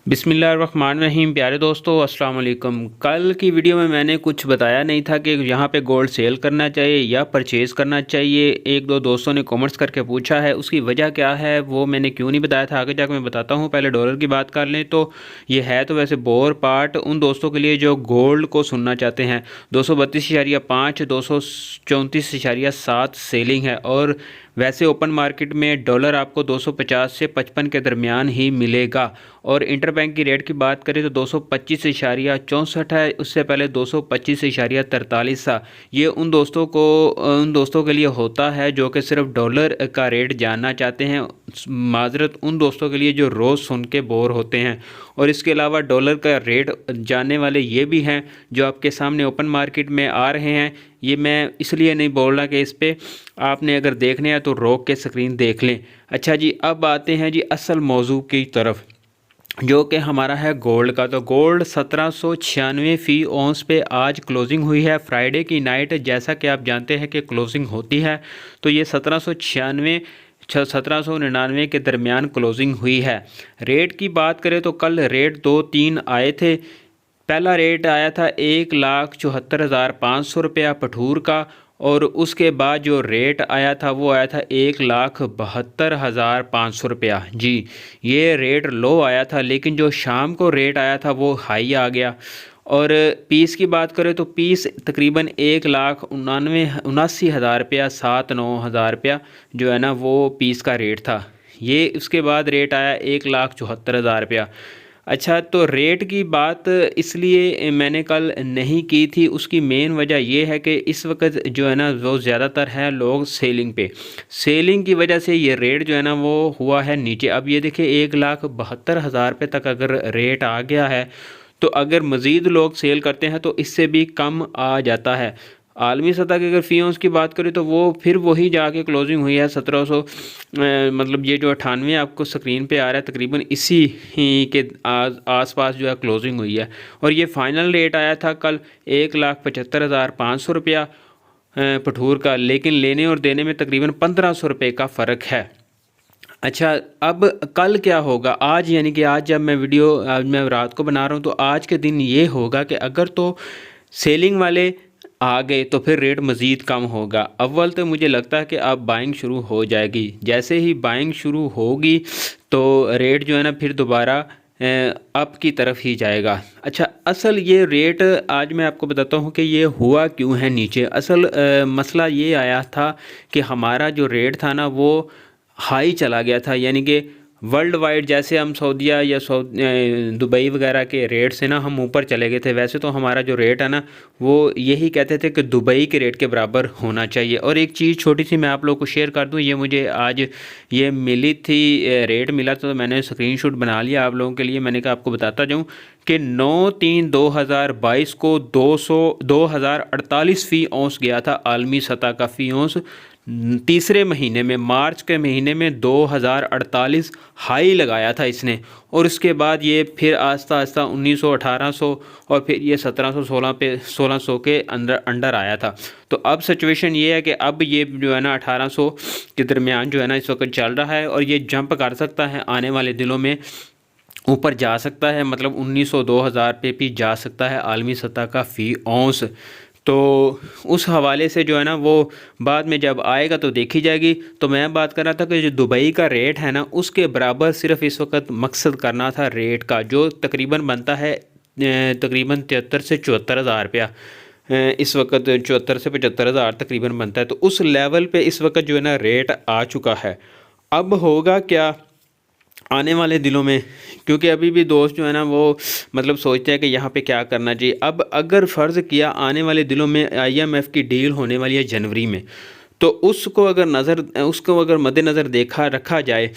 बिस्मिल्लाहिर्रहमानिर्रहीम। प्यारे दोस्तों, अस्सलाम वालेकुम। कल की वीडियो में मैंने कुछ बताया नहीं था कि यहाँ पे गोल्ड सेल करना चाहिए या परचेज़ करना चाहिए। एक दो दोस्तों ने कमेंट्स करके पूछा है, उसकी वजह क्या है वो मैंने क्यों नहीं बताया था, आगे जाकर मैं बताता हूँ। पहले डॉलर की बात कर लें तो ये है तो वैसे बोर पार्ट उन दोस्तों के लिए जो गोल्ड को सुनना चाहते हैं। 232.5 234.7 सेलिंग है और वैसे ओपन मार्केट में डॉलर आपको 250 से 55 के दरमियान ही मिलेगा। और इंटरबैंक की रेट की बात करें तो 225.64 है, उससे पहले 225.43 था। ये उन दोस्तों के लिए होता है जो कि सिर्फ डॉलर का रेट जानना चाहते हैं। माजरत उन दोस्तों के लिए जो रोज़ सुन के बोर होते हैं। और इसके अलावा डॉलर का रेट जानने वाले ये भी हैं जो आपके सामने ओपन मार्केट में आ रहे हैं। ये मैं इसलिए नहीं बोल रहा कि इस पर आपने अगर देखने हैं तो रोक के स्क्रीन देख लें। अच्छा जी, अब आते हैं जी असल मौजू की तरफ, जो कि हमारा है गोल्ड का। तो गोल्ड 1796 फ़ी औंस पे आज क्लोजिंग हुई है फ्राइडे की नाइट। जैसा कि आप जानते हैं कि क्लोजिंग होती है, तो ये 1799 के दरमियान क्लोजिंग हुई है। रेट की बात करें तो कल रेट 2-3 आए थे। पहला रेट आया था 1,74,500 रुपया पठूर का, और उसके बाद जो रेट आया था वो आया था 1,72,500 रुपया। जी, ये रेट लो आया था, लेकिन जो शाम को रेट आया था वो हाई आ गया। और पीस की बात करें तो पीस तकरीबन 1,79,000 रुपया, 7-9 हज़ार रुपया जो है ना वो पीस का रेट था। ये उसके बाद रेट आया 1,74,000 रुपया। अच्छा, तो रेट की बात इसलिए मैंने कल नहीं की थी, उसकी मेन वजह यह है कि इस वक्त जो है ना वो ज़्यादातर है लोग सेलिंग पे। सेलिंग की वजह से ये रेट जो है ना वो हुआ है नीचे। अब ये देखिए 1,72,000 रुपये तक अगर रेट आ गया है, तो अगर मज़ीद लोग सेल करते हैं तो इससे भी कम आ जाता है। आलमी सतह की अगर फ़ी औंस की बात करें तो वो फिर वही जाके क्लोजिंग हुई है 1700, मतलब ये जो 98 आपको स्क्रीन पे आ रहा है तकरीबन इसी ही के आसपास जो है क्लोजिंग हुई है। और ये फ़ाइनल रेट आया था कल 1,75,500 रुपया पठूर का, लेकिन लेने और देने में तकरीबन 1,500 रुपये का फ़र्क है। अच्छा, अब कल क्या होगा? आज यानी कि आज जब आज मैं रात को बना रहा हूँ, तो आज के दिन ये होगा कि अगर तो सेलिंग वाले आ गए तो फिर रेट मज़ीद कम होगा। अव्वल तो मुझे लगता है कि अब बाइंग शुरू हो जाएगी। जैसे ही बाइंग शुरू होगी तो रेट जो है ना फिर दोबारा अप की तरफ ही जाएगा। अच्छा, असल ये रेट आज मैं आपको बताता हूँ कि ये हुआ क्यों है नीचे। असल मसला ये आया था कि हमारा जो रेट था ना वो हाई चला गया था, यानी कि वर्ल्ड वाइड जैसे हम सऊदीया या दुबई वगैरह के रेट से ना हम ऊपर चले गए थे। वैसे तो हमारा जो रेट है ना वो यही कहते थे कि दुबई के रेट के बराबर होना चाहिए। और एक चीज़ छोटी सी मैं आप लोगों को शेयर कर दूं, ये मुझे आज ये मिली थी, रेट मिला तो मैंने स्क्रीनशॉट बना लिया आप लोगों के लिए। मैंने कहा आपको बताता जाऊँ कि 9/3/2022 को 2,048 फ़ी औंस गया था आलमी सतह का फ़ी औंस। तीसरे महीने में मार्च के महीने में 2,048 हाई लगाया था इसने, और उसके बाद ये फिर आस्ता आस्ता 1900 1800 और फिर ये 1716 पे 1600 के अंडर आया था। तो अब सिचुएशन ये है कि अब ये जो है ना 1800 के दरमियान जो है ना इस वक्त चल रहा है, और ये जंप कर सकता है आने वाले दिनों में, ऊपर जा सकता है, मतलब 1900-2000 पे भी जा सकता है आलमी सतह का फ़ी औंस। तो उस हवाले से जो है ना वो बाद में जब आएगा तो देखी जाएगी। तो मैं बात कर रहा था कि जो दुबई का रेट है ना उसके बराबर सिर्फ इस वक्त मकसद करना था रेट का, जो तकरीबन बनता है तकरीबन 73 से 74 हज़ार रुपया। इस वक्त 74 से 75 हज़ार तकरीबन बनता है। तो उस लेवल पे इस वक्त जो है ना रेट आ चुका है। अब होगा क्या आने वाले दिनों में, क्योंकि अभी भी दोस्त जो है ना वो मतलब सोचते हैं कि यहाँ पे क्या करना चाहिए। अब अगर फ़र्ज़ किया आने वाले दिनों में IMF की डील होने वाली है जनवरी में, तो उसको अगर मद्देनज़र रखा जाए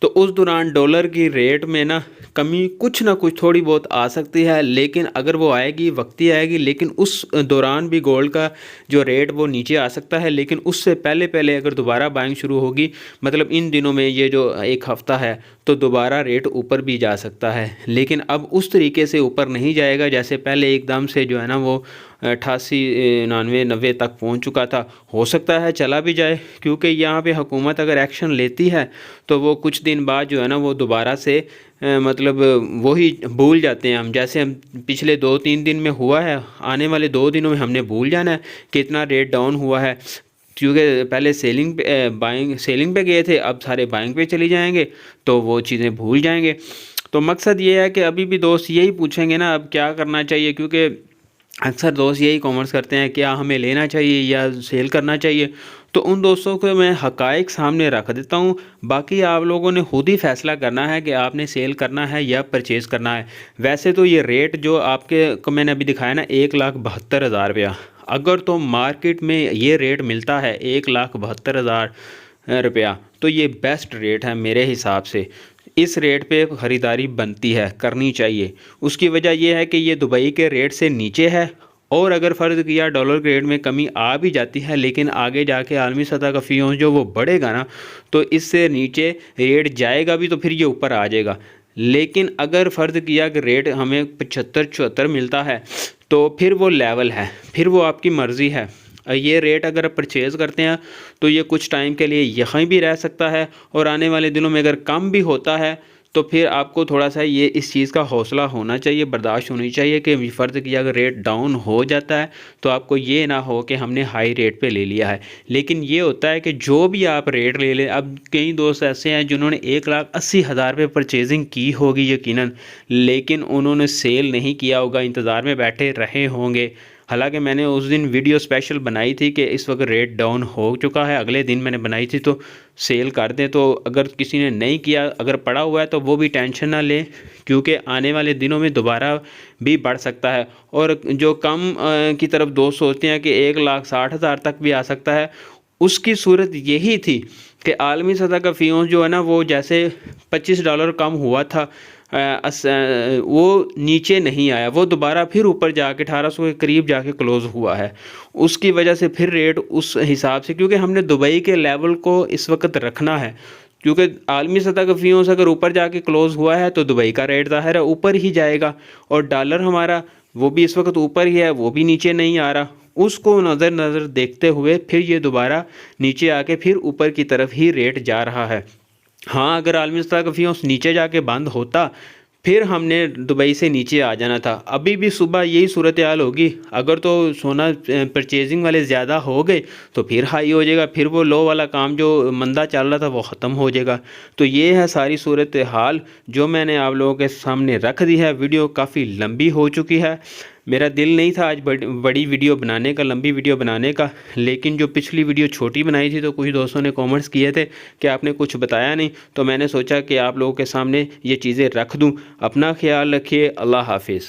तो उस दौरान डॉलर की रेट में ना कमी कुछ ना कुछ थोड़ी बहुत आ सकती है, लेकिन अगर वो आएगी वक्ती आएगी। लेकिन उस दौरान भी गोल्ड का जो रेट वो नीचे आ सकता है, लेकिन उससे पहले पहले अगर दोबारा बाइंग शुरू होगी, मतलब इन दिनों में ये जो एक हफ़्ता है, तो दोबारा रेट ऊपर भी जा सकता है, लेकिन अब उस तरीके से ऊपर नहीं जाएगा जैसे पहले एकदम से जो है ना वो 88, 99, 90 तक पहुंच चुका था। हो सकता है चला भी जाए, क्योंकि यहाँ पे हुकूमत अगर एक्शन लेती है तो वो कुछ दिन बाद जो है ना वो दोबारा से मतलब वही भूल जाते हैं हम, जैसे हम पिछले 2-3 दिन में हुआ है, आने वाले 2 दिनों में हमने भूल जाना है कितना रेट डाउन हुआ है, क्योंकि पहले सेलिंग पे गए थे, अब सारे बाइंग पे चले जाएंगे तो वो चीज़ें भूल जाएंगे। तो मकसद ये है कि अभी भी दोस्त यही पूछेंगे ना अब क्या करना चाहिए, क्योंकि अक्सर दोस्त यही कॉमेंट्स करते हैं क्या हमें लेना चाहिए या सेल करना चाहिए। तो उन दोस्तों को मैं हकाइक सामने रख देता हूँ, बाकी आप लोगों ने खुद ही फैसला करना है कि आपने सेल करना है या परचेज़ करना है। वैसे तो ये रेट जो आपके को मैंने अभी दिखाया ना 1,72,000 रुपया, अगर तो मार्केट में ये रेट मिलता है 1,72,000 रुपया तो ये बेस्ट रेट है मेरे हिसाब से। इस रेट पे ख़रीदारी बनती है, करनी चाहिए। उसकी वजह यह है कि ये दुबई के रेट से नीचे है, और अगर फ़र्ज़ किया डॉलर के रेट में कमी आ भी जाती है, लेकिन आगे जाके आलमी सतह का फ़ी जो वो बढ़ेगा ना तो इससे नीचे रेट जाएगा भी तो फिर ये ऊपर आ जाएगा। लेकिन अगर फ़र्ज़ किया कि रेट हमें 75-74 मिलता है तो फिर वो लेवल है, फिर वो आपकी मर्ज़ी है। ये रेट अगर आप परचेज़ करते हैं तो ये कुछ टाइम के लिए यहीं भी रह सकता है, और आने वाले दिनों में अगर कम भी होता है तो फिर आपको थोड़ा सा ये इस चीज़ का हौसला होना चाहिए, बर्दाश्त होनी चाहिए कि फ़र्ज़ किया अगर रेट डाउन हो जाता है तो आपको ये ना हो कि हमने हाई रेट पे ले लिया है। लेकिन ये होता है कि जो भी आप रेट ले लें, अब कई दोस्त ऐसे हैं जिन्होंने 1,80,000 पे परचेजिंग की होगी यकीनन, लेकिन उन्होंने सेल नहीं किया होगा, इंतज़ार में बैठे रहे होंगे। हालांकि मैंने उस दिन वीडियो स्पेशल बनाई थी कि इस वक्त रेट डाउन हो चुका है, अगले दिन मैंने बनाई थी तो सेल कर दें। तो अगर किसी ने नहीं किया, अगर पड़ा हुआ है तो वो भी टेंशन ना लें, क्योंकि आने वाले दिनों में दोबारा भी बढ़ सकता है। और जो कम की तरफ दोस्त सोचते हैं कि 1,60,000 तक भी आ सकता है, उसकी सूरत यही थी कि आलमी सतह का फ़ी जो है ना वो जैसे $25 कम हुआ था, वो नीचे नहीं आया, वो दोबारा फिर ऊपर जाके 1800 के करीब जाके क्लोज़ हुआ है। उसकी वजह से फिर रेट उस हिसाब से, क्योंकि हमने दुबई के लेवल को इस वक्त रखना है, क्योंकि आलमी सतह का फ़ी से अगर ऊपर जाके क्लोज़ हुआ है तो दुबई का रेट ज़ाहिर है ऊपर ही जाएगा, और डॉलर हमारा वो भी इस वक्त ऊपर ही है, वो भी नीचे नहीं आ रहा। उसको नज़र देखते हुए फिर ये दोबारा नीचे आके फिर ऊपर की तरफ ही रेट जा रहा है। हाँ, अगर आलमी सतह का फ़ी नीचे जाके बंद होता फिर हमने दुबई से नीचे आ जाना था। अभी भी सुबह यही सूरत हाल होगी, अगर तो सोना परचेजिंग वाले ज़्यादा हो गए तो फिर हाई हो जाएगा, फिर वो लो वाला काम जो मंदा चल रहा था वो ख़त्म हो जाएगा। तो ये है सारी सूरत हाल जो मैंने आप लोगों के सामने रख दी है। वीडियो काफ़ी लंबी हो चुकी है, मेरा दिल नहीं था आज बड़ी वीडियो बनाने का, लंबी वीडियो बनाने का, लेकिन जो पिछली वीडियो छोटी बनाई थी तो कुछ दोस्तों ने कमेंट्स किए थे कि आपने कुछ बताया नहीं, तो मैंने सोचा कि आप लोगों के सामने ये चीज़ें रख दूं। अपना ख्याल रखिए, अल्लाह हाफिज़।